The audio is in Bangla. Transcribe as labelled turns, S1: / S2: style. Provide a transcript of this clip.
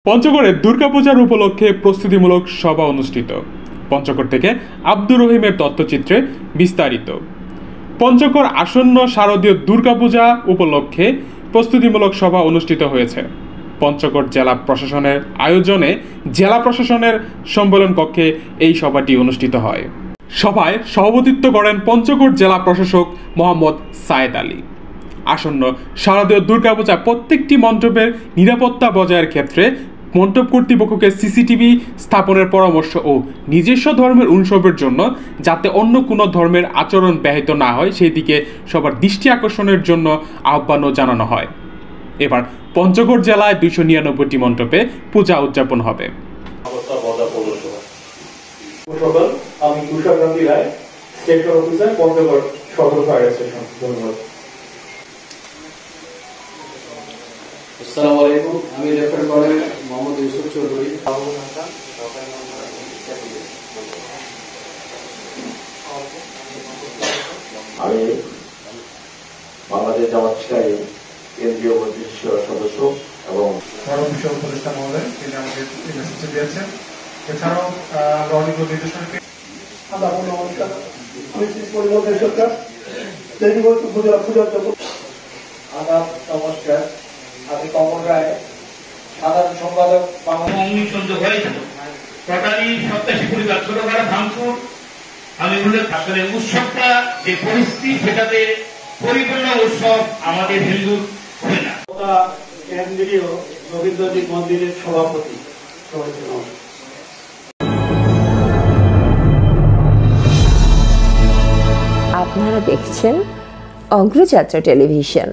S1: পঞ্চগড়ে দুর্গাপূজার উপলক্ষে প্রস্তুতিমূলক সভা অনুষ্ঠিত। পঞ্চগড় থেকে আব্দুর রহিমের তথ্যচিত্রে বিস্তারিত। পঞ্চগড় আসন্ন শারদীয় দুর্গাপূজা উপলক্ষে প্রস্তুতিমূলক সভা অনুষ্ঠিত হয়েছে। পঞ্চগড় জেলা প্রশাসনের আয়োজনে জেলা প্রশাসনের সম্মেলন কক্ষে এই সভাটি অনুষ্ঠিত হয়। সভায় সভাপতিত্ব করেন পঞ্চগড় জেলা প্রশাসক মোহাম্মদ সায়েদ আলী। আসন্ন শারদীয় দুর্গাপূজা প্রত্যেকটি মণ্ডপের নিরাপত্তা বজায়ের ক্ষেত্রে মণ্ডপ কর্তৃপক্ষকে সিসিটিভি স্থাপনের পরামর্শ ও নিজস্ব ধর্মের উৎসবের জন্য যাতে অন্য কোনো ধর্মের আচরণ ব্যাহত না হয় সেই দিকে সবার দৃষ্টি আকর্ষণের জন্য আহ্বানও জানানো হয়। এবার পঞ্চগড় জেলায় 299টি মণ্ডপে পূজা উদযাপন হবে।
S2: আমি তুষার গান্ধী রায়, সেক্টর অফিসার, পঞ্চগড় সদর ফায়ার স্টেশন। ধন্যবাদ।
S3: আসসালামু আলাইকুম, আমি লেফটেন্যান্ট কর্নেল মোহাম্মদ ইউসুফ চৌধুরী।
S4: আমি বাংলাদেশ জামাত ইসলামী কেন্দ্রীয় সদস্য এবং
S2: বিষয় উপদেষ্টা মহোদয়, তিনি আমাদের মেসেজ দিয়েছেন। এছাড়াও আমরা অনেক নির্দেশনকে নমস্কার, আমি পরিবর্তন সরকার আদাব, নমস্কার, আমি কমল রায়, সাধারণ সম্পাদক
S5: পরিবার ছোটখাটো ভাঙচুর। আমি উল্লেখ আসলে উৎসবটা যে পরিস্থিতি সেটাতে পরিপূর্ণ উৎসব আমাদের হিন্দু হয় না।
S2: কেন্দ্রীয় রবীন্দ্রজিৎ মন্দিরের সভাপতি।
S6: আপনারা দেখছেন অগ্রযাত্রা টেলিভিশন।